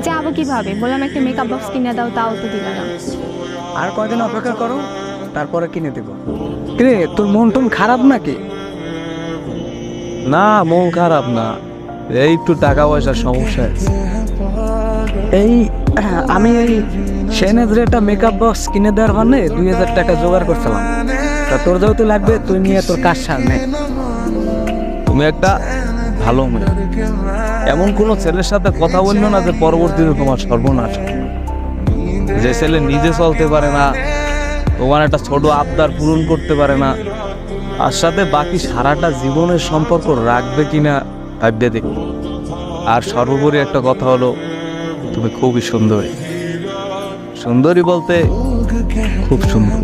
যাবো কিভাবে? বললাম একটা মেকআপ বক্স কিনে দাও, তাও তো দিল না। আর কয়দিন অপেক্ষা করো, তারপরে কিনে দেবো। কিরে, তোর মন টন খারাপ নাকি? না, মন খারাপ না, এই একটু টাকা পয়সার সমস্যা আছে। এই আমি এই সেনেজরে একটা মেকআপ বক্স কিনে দেওয়ার মানে 2000 টাকা জোগাড় করছিলাম। তা তোর যেহেতু লাগবে, তুই নিয়ে তোর কাজ সামনে। তুমি একটা ভালো মেয়ে, এমন কোনো ছেলের সাথে কথা বললো না যে পরবর্তীতে তোমার সর্বনাশ হবে। যে ছেলে নিজে চলতে পারে না, তোমার একটা ছোট আবদার পূরণ করতে পারে না, তার সাথে বাকি সারাটা জীবনের সম্পর্ক রাখবে কিনা ভাববে দেখো। আর সর্বোপরি একটা কথা হলো, তুমি খুবই সুন্দরী। সুন্দরী বলতে খুব সুন্দর।